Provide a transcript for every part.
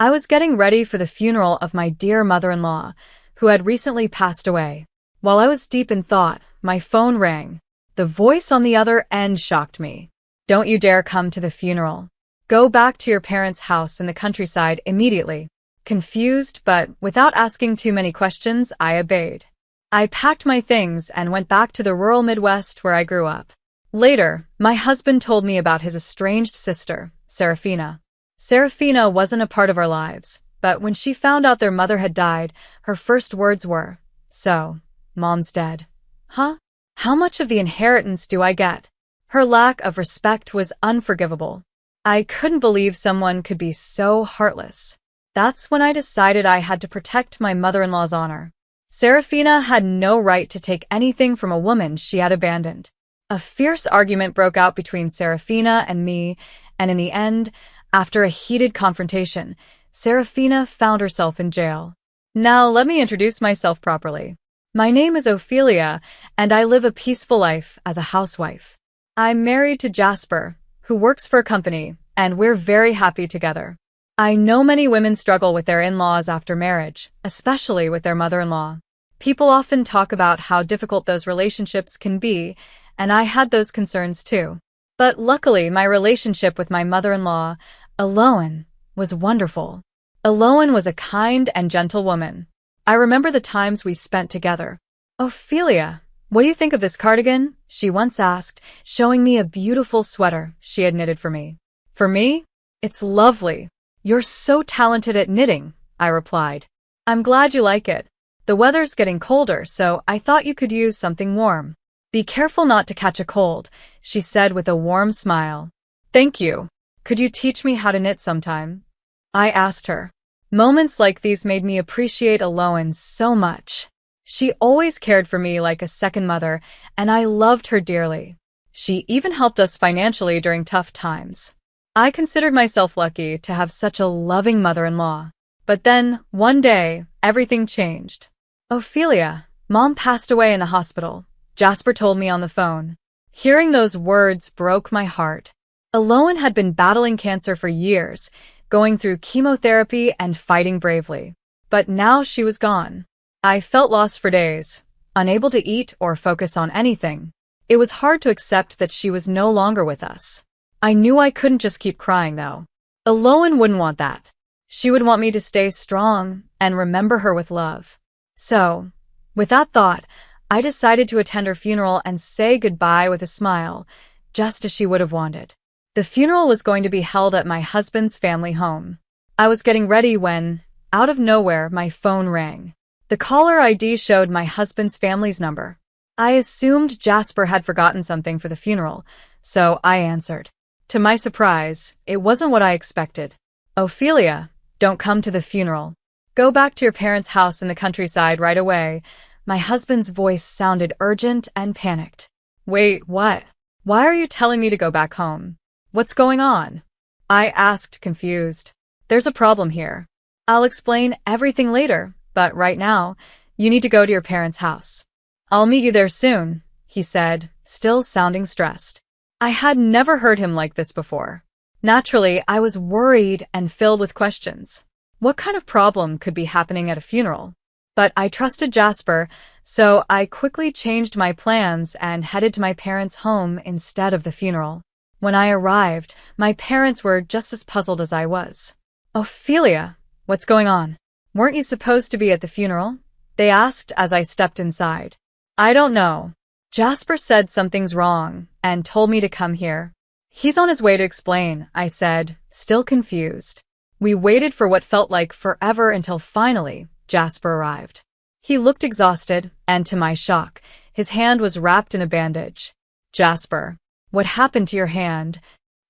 I was getting ready for the funeral of my dear mother-in-law, who had recently passed away. While I was deep in thought, my phone rang. The voice on the other end shocked me. "Don't you dare come to the funeral. Go back to your parents' house in the countryside immediately." Confused, but without asking too many questions, I obeyed. I packed my things and went back to the rural Midwest where I grew up. Later, my husband told me about his estranged sister, Serafina. Serafina wasn't a part of our lives, but when she found out their mother had died, her first words were, "So, Mom's dead. Huh? How much of the inheritance do I get?" Her lack of respect was unforgivable. I couldn't believe someone could be so heartless. That's when I decided I had to protect my mother-in-law's honor. Serafina had no right to take anything from a woman she had abandoned. A fierce argument broke out between Serafina and me, and in the end, after a heated confrontation, Serafina found herself in jail. Now let me introduce myself properly. My name is Ophelia, and I live a peaceful life as a housewife. I'm married to Jasper, who works for a company, and we're very happy together. I know many women struggle with their in-laws after marriage, especially with their mother-in-law. People often talk about how difficult those relationships can be, and I had those concerns too. But luckily, my relationship with my mother-in-law, Eloan, was wonderful. Eloan was a kind and gentle woman. I remember the times we spent together. "Ophelia, what do you think of this cardigan?" she once asked, showing me a beautiful sweater she had knitted for me. "For me? It's lovely. You're so talented at knitting," I replied. "I'm glad you like it. The weather's getting colder, so I thought you could use something warm." "Be careful not to catch a cold," she said with a warm smile. "Thank you. Could you teach me how to knit sometime?" I asked her. Moments like these made me appreciate Eloan so much. She always cared for me like a second mother, and I loved her dearly. She even helped us financially during tough times. I considered myself lucky to have such a loving mother-in-law. But then, one day, everything changed. "Ophelia, Mom passed away in the hospital," Jasper told me on the phone. Hearing those words broke my heart. Eloan had been battling cancer for years, going through chemotherapy and fighting bravely. But now she was gone. I felt lost for days, unable to eat or focus on anything. It was hard to accept that she was no longer with us. I knew I couldn't just keep crying, though. Eloan wouldn't want that. She would want me to stay strong and remember her with love. So, with that thought, I decided to attend her funeral and say goodbye with a smile, just as she would have wanted. The funeral was going to be held at my husband's family home. I was getting ready when, out of nowhere, my phone rang. The caller ID showed my husband's family's number. I assumed Jasper had forgotten something for the funeral, so I answered. To my surprise, it wasn't what I expected. "Ophelia, don't come to the funeral. Go back to your parents' house in the countryside right away." My husband's voice sounded urgent and panicked. "Wait, what? Why are you telling me to go back home? What's going on?" I asked, confused. "There's a problem here. I'll explain everything later, but right now, you need to go to your parents' house." "I'll meet you there soon," he said, still sounding stressed. I had never heard him like this before. Naturally, I was worried and filled with questions. What kind of problem could be happening at a funeral? But I trusted Jasper, so I quickly changed my plans and headed to my parents' home instead of the funeral. When I arrived, my parents were just as puzzled as I was. "Ophelia, what's going on? Weren't you supposed to be at the funeral?" they asked as I stepped inside. "I don't know. Jasper said something's wrong and told me to come here." "He's on his way to explain," I said, still confused. We waited for what felt like forever until finally, Jasper arrived. He looked exhausted, and to my shock, his hand was wrapped in a bandage. "Jasper, what happened to your hand?"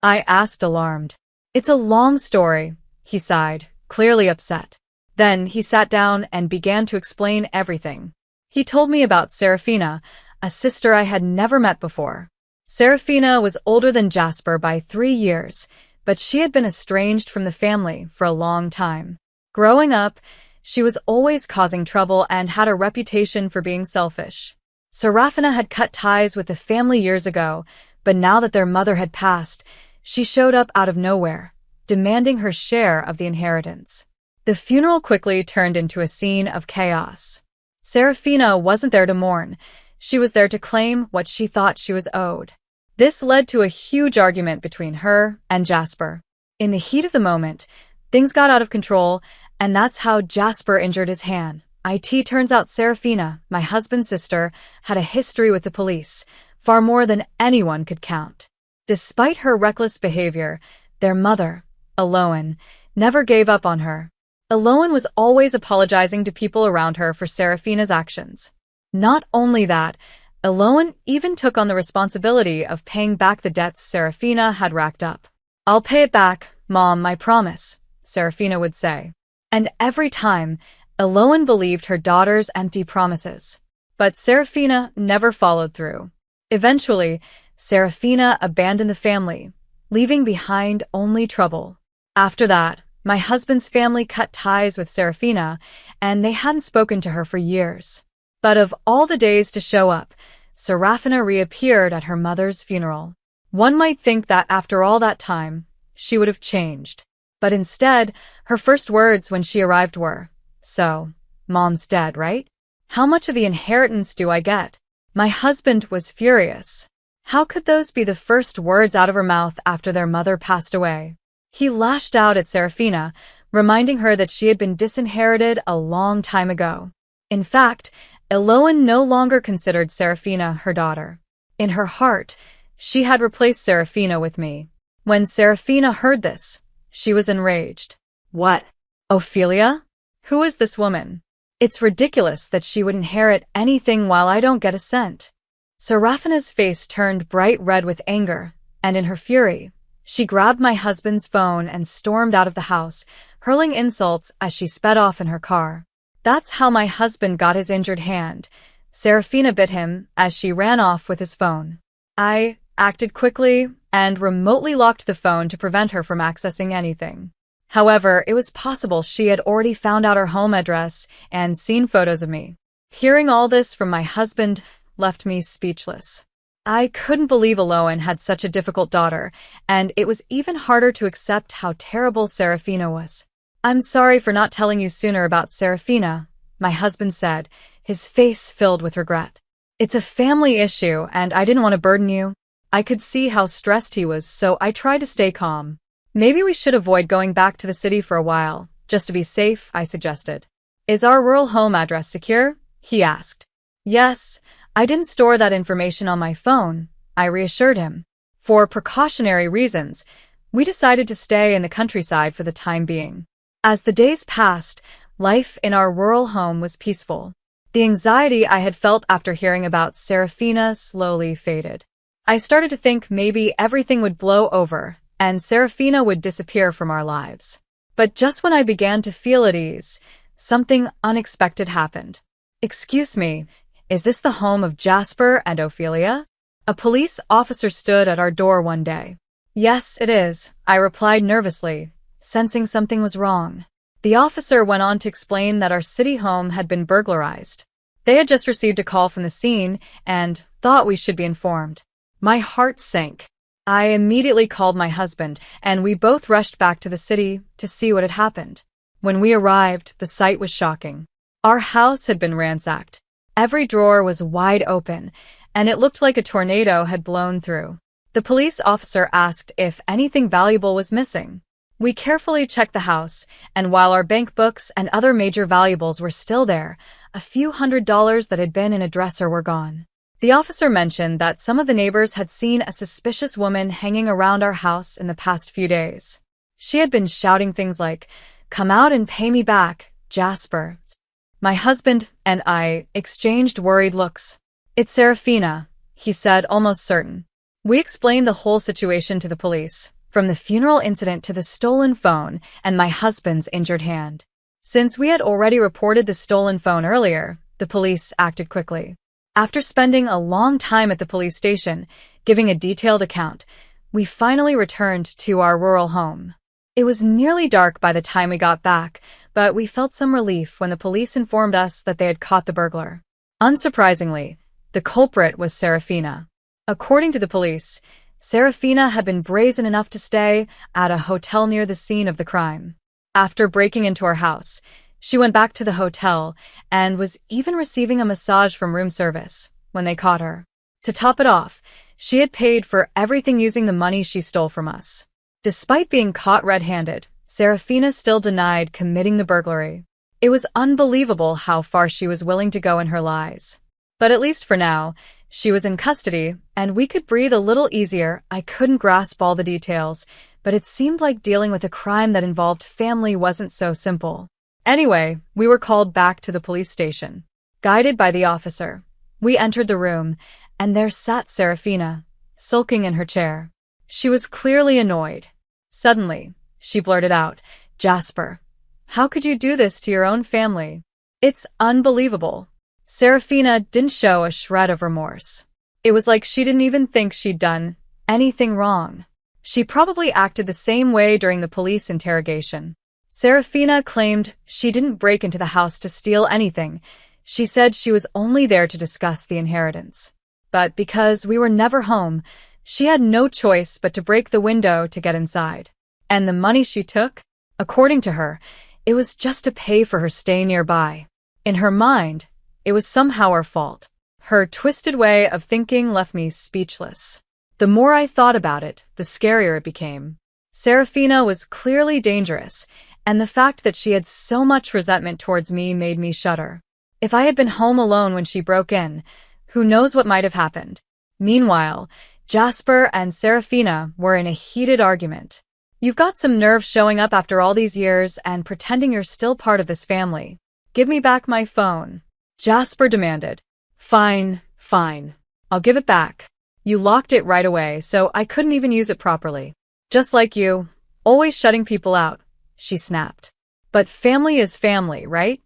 I asked, alarmed. "It's a long story," he sighed, clearly upset. Then he sat down and began to explain everything. He told me about Serafina, a sister I had never met before. Serafina was older than Jasper by 3 years, but she had been estranged from the family for a long time. Growing up, she was always causing trouble and had a reputation for being selfish. Serafina had cut ties with the family years ago, but now that their mother had passed, she showed up out of nowhere, demanding her share of the inheritance. The funeral quickly turned into a scene of chaos. Serafina wasn't there to mourn. She was there to claim what she thought she was owed. This led to a huge argument between her and Jasper. In the heat of the moment, things got out of control, and that's how Jasper injured his hand. It turns out Serafina, my husband's sister, had a history with the police, far more than anyone could count. Despite her reckless behavior, their mother, Eloan, never gave up on her. Eloan was always apologizing to people around her for Serafina's actions. Not only that, Eloan even took on the responsibility of paying back the debts Serafina had racked up. "I'll pay it back, Mom, I promise," Serafina would say. And every time, Eloan believed her daughter's empty promises. But Serafina never followed through. Eventually, Serafina abandoned the family, leaving behind only trouble. After that, my husband's family cut ties with Serafina, and they hadn't spoken to her for years. But of all the days to show up, Serafina reappeared at her mother's funeral. One might think that after all that time, she would have changed. But instead, her first words when she arrived were, "So, Mom's dead, right? How much of the inheritance do I get?" My husband was furious. How could those be the first words out of her mouth after their mother passed away? He lashed out at Serafina, reminding her that she had been disinherited a long time ago. In fact, Eloan no longer considered Serafina her daughter. In her heart, she had replaced Serafina with me. When Serafina heard this, she was enraged. "What? Ophelia? Who is this woman? It's ridiculous that she would inherit anything while I don't get a cent." Serafina's face turned bright red with anger, and in her fury, she grabbed my husband's phone and stormed out of the house, hurling insults as she sped off in her car. That's how my husband got his injured hand. Serafina bit him as she ran off with his phone. I acted quickly and remotely locked the phone to prevent her from accessing anything. However, it was possible she had already found out her home address and seen photos of me. Hearing all this from my husband left me speechless. I couldn't believe Eloan had such a difficult daughter, and it was even harder to accept how terrible Serafina was. "I'm sorry for not telling you sooner about Serafina," my husband said, his face filled with regret. "It's a family issue, and I didn't want to burden you." I could see how stressed he was, so I tried to stay calm. "Maybe we should avoid going back to the city for a while, just to be safe," I suggested. "Is our rural home address secure?" he asked. "Yes, I didn't store that information on my phone," I reassured him. For precautionary reasons, we decided to stay in the countryside for the time being. As the days passed, life in our rural home was peaceful. The anxiety I had felt after hearing about Serafina slowly faded. I started to think maybe everything would blow over and Serafina would disappear from our lives. But just when I began to feel at ease, something unexpected happened. "Excuse me, is this the home of Jasper and Ophelia?" A police officer stood at our door one day. "Yes, it is," I replied nervously, sensing something was wrong. The officer went on to explain that our city home had been burglarized. They had just received a call from the scene and thought we should be informed. My heart sank. I immediately called my husband, and we both rushed back to the city to see what had happened. When we arrived, the sight was shocking. Our house had been ransacked. Every drawer was wide open, and it looked like a tornado had blown through. The police officer asked if anything valuable was missing. We carefully checked the house, and while our bank books and other major valuables were still there, a few $100s that had been in a dresser were gone. The officer mentioned that some of the neighbors had seen a suspicious woman hanging around our house in the past few days. She had been shouting things like, "Come out and pay me back, Jasper." My husband and I exchanged worried looks. "It's Serafina," he said, almost certain. We explained the whole situation to the police, from the funeral incident to the stolen phone and my husband's injured hand. Since we had already reported the stolen phone earlier, the police acted quickly. After spending a long time at the police station, giving a detailed account, we finally returned to our rural home. It was nearly dark by the time we got back, but we felt some relief when the police informed us that they had caught the burglar. Unsurprisingly, the culprit was Serafina. According to the police, Serafina had been brazen enough to stay at a hotel near the scene of the crime. After breaking into our house, she went back to the hotel and was even receiving a massage from room service when they caught her. To top it off, she had paid for everything using the money she stole from us. Despite being caught red-handed, Serafina still denied committing the burglary. It was unbelievable how far she was willing to go in her lies. But at least for now, she was in custody, and we could breathe a little easier. I couldn't grasp all the details, but it seemed like dealing with a crime that involved family wasn't so simple. Anyway, we were called back to the police station. Guided by the officer, we entered the room, and there sat Serafina, sulking in her chair. She was clearly annoyed. Suddenly, she blurted out, "Jasper, how could you do this to your own family? It's unbelievable." Serafina didn't show a shred of remorse. It was like she didn't even think she'd done anything wrong. She probably acted the same way during the police interrogation. Serafina claimed she didn't break into the house to steal anything. She said she was only there to discuss the inheritance. But because we were never home, she had no choice but to break the window to get inside. And the money she took, according to her, it was just to pay for her stay nearby. In her mind, it was somehow our fault. Her twisted way of thinking left me speechless. The more I thought about it, the scarier it became. Serafina was clearly dangerous, and the fact that she had so much resentment towards me made me shudder. If I had been home alone when she broke in, who knows what might have happened. Meanwhile, Jasper and Serafina were in a heated argument. "You've got some nerve showing up after all these years and pretending you're still part of this family. Give me back my phone," Jasper demanded. Fine. I'll give it back. You locked it right away, so I couldn't even use it properly. Just like you, always shutting people out," she snapped. "But family is family, right?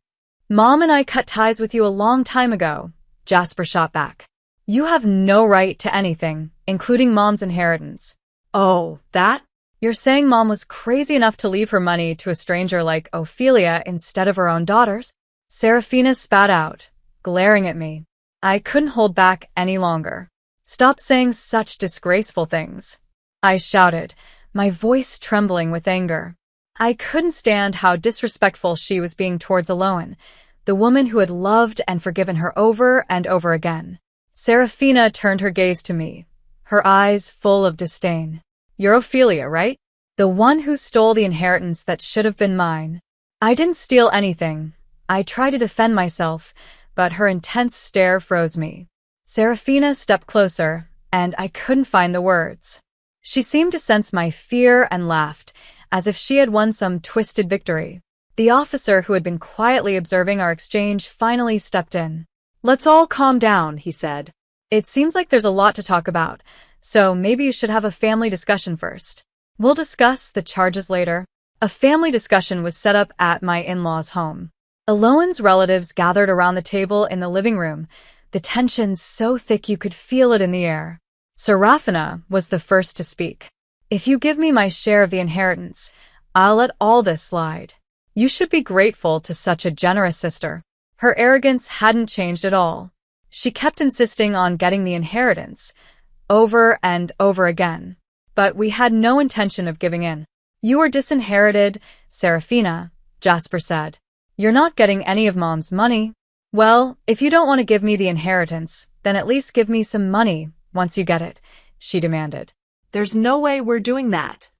Mom and I cut ties with you a long time ago," Jasper shot back. "You have no right to anything, including Mom's inheritance." "Oh, that? You're saying Mom was crazy enough to leave her money to a stranger like Ophelia instead of her own daughters?" Serafina spat out, glaring at me. I couldn't hold back any longer. "Stop saying such disgraceful things," I shouted, my voice trembling with anger. I couldn't stand how disrespectful she was being towards Aloan, the woman who had loved and forgiven her over and over again. Serafina turned her gaze to me, her eyes full of disdain. "You're Ophelia, right? The one who stole the inheritance that should have been mine." "I didn't steal anything." I tried to defend myself, but her intense stare froze me. Serafina stepped closer, and I couldn't find the words. She seemed to sense my fear and laughed, as if she had won some twisted victory. The officer who had been quietly observing our exchange finally stepped in. "Let's all calm down," he said. "It seems like there's a lot to talk about, so maybe you should have a family discussion first. We'll discuss the charges later." A family discussion was set up at my in-laws' home. Aloan's relatives gathered around the table in the living room, the tension so thick you could feel it in the air. Serafina was the first to speak. "If you give me my share of the inheritance, I'll let all this slide. You should be grateful to such a generous sister." Her arrogance hadn't changed at all. She kept insisting on getting the inheritance, over and over again. But we had no intention of giving in. "You are disinherited, Serafina," Jasper said. "You're not getting any of Mom's money." "Well, if you don't want to give me the inheritance, then at least give me some money once you get it," she demanded. "There's no way we're doing that,"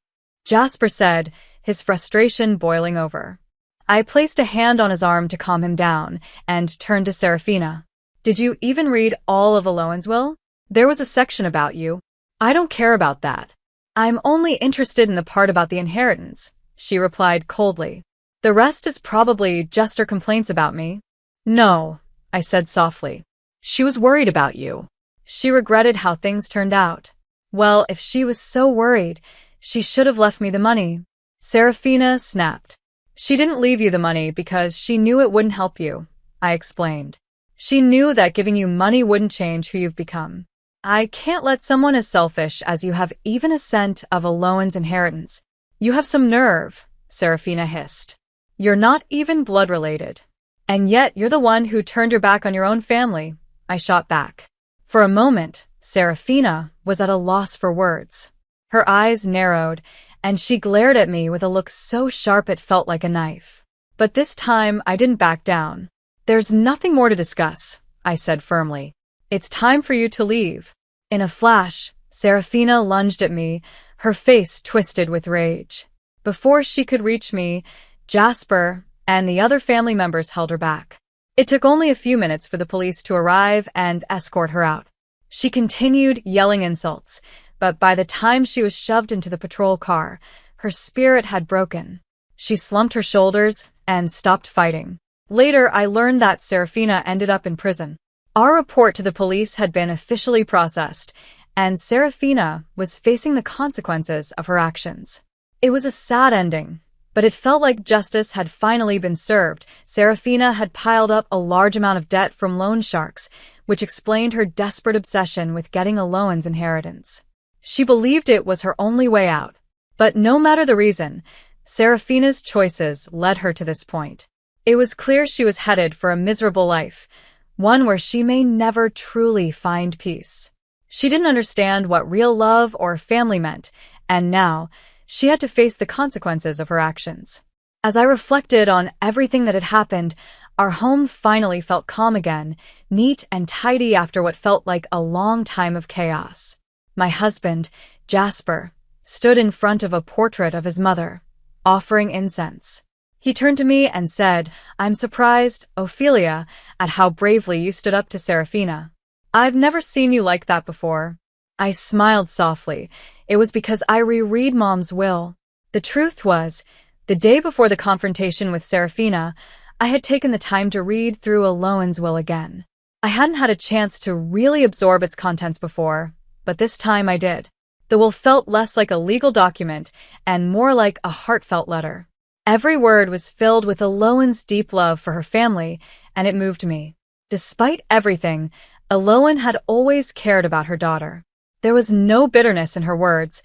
Jasper said, his frustration boiling over. I placed a hand on his arm to calm him down and turned to Serafina. "Did you even read all of Aloan's will? There was a section about you." "I don't care about that. I'm only interested in the part about the inheritance," she replied coldly. "The rest is probably just her complaints about me." "No," I said softly. "She was worried about you." She regretted how things turned out. Well, if she was so worried, she should have left me the money. Serafina snapped. "She didn't leave you the money because she knew it wouldn't help you," I explained. "She knew that giving you money wouldn't change who you've become. I can't let someone as selfish as you have even a cent of Aloan's inheritance." "You have some nerve," Serafina hissed. "You're not even blood related. And yet you're the one who turned your back on your own family," I shot back. For a moment, Serafina was at a loss for words. Her eyes narrowed, and she glared at me with a look so sharp it felt like a knife. But this time, I didn't back down. "There's nothing more to discuss," I said firmly. "It's time for you to leave." In a flash, Serafina lunged at me, her face twisted with rage. Before she could reach me, Jasper and the other family members held her back. It took only a few minutes for the police to arrive and escort her out. She continued yelling insults, but by the time she was shoved into the patrol car, her spirit had broken. She slumped her shoulders and stopped fighting. Later, I learned that Serafina ended up in prison. Our report to the police had been officially processed, and Serafina was facing the consequences of her actions. It was a sad ending, but it felt like justice had finally been served. Serafina had piled up a large amount of debt from loan sharks, which explained her desperate obsession with getting Alohan's inheritance. She believed it was her only way out. But no matter the reason, Serafina's choices led her to this point. It was clear she was headed for a miserable life, one where she may never truly find peace. She didn't understand what real love or family meant, and now she had to face the consequences of her actions. As I reflected on everything that had happened, our home finally felt calm again, neat and tidy after what felt like a long time of chaos. My husband, Jasper, stood in front of a portrait of his mother, offering incense. He turned to me and said, "I'm surprised, Ophelia, at how bravely you stood up to Serafina. I've never seen you like that before." I smiled softly. It was because I reread Mom's will. The truth was, the day before the confrontation with Serafina, I had taken the time to read through Alohan's will again. I hadn't had a chance to really absorb its contents before, but this time I did. The will felt less like a legal document and more like a heartfelt letter. Every word was filled with Alohan's deep love for her family, and it moved me. Despite everything, Alohan had always cared about her daughter. There was no bitterness in her words,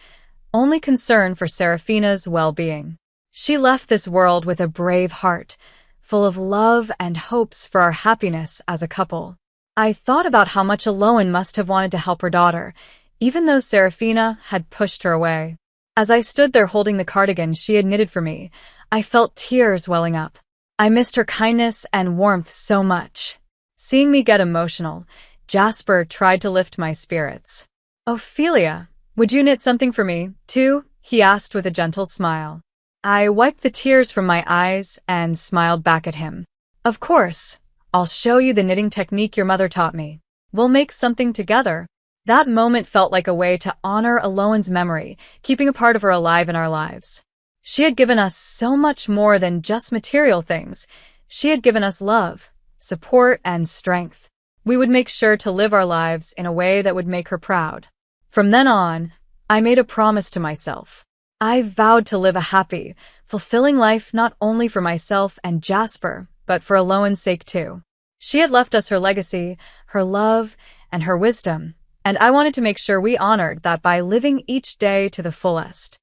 only concern for Serafina's well-being. She left this world with a brave heart, full of love and hopes for our happiness as a couple. I thought about how much Alohan must have wanted to help her daughter, even though Serafina had pushed her away. As I stood there holding the cardigan she had knitted for me, I felt tears welling up. I missed her kindness and warmth so much. Seeing me get emotional, Jasper tried to lift my spirits. "Ophelia, would you knit something for me, too?" he asked with a gentle smile. I wiped the tears from my eyes and smiled back at him. "Of course. I'll show you the knitting technique your mother taught me. We'll make something together." That moment felt like a way to honor Alohan's memory, keeping a part of her alive in our lives. She had given us so much more than just material things. She had given us love, support, and strength. We would make sure to live our lives in a way that would make her proud. From then on, I made a promise to myself. I vowed to live a happy, fulfilling life not only for myself and Jasper, but for Alohan's sake too. She had left us her legacy, her love, and her wisdom, and I wanted to make sure we honored that by living each day to the fullest.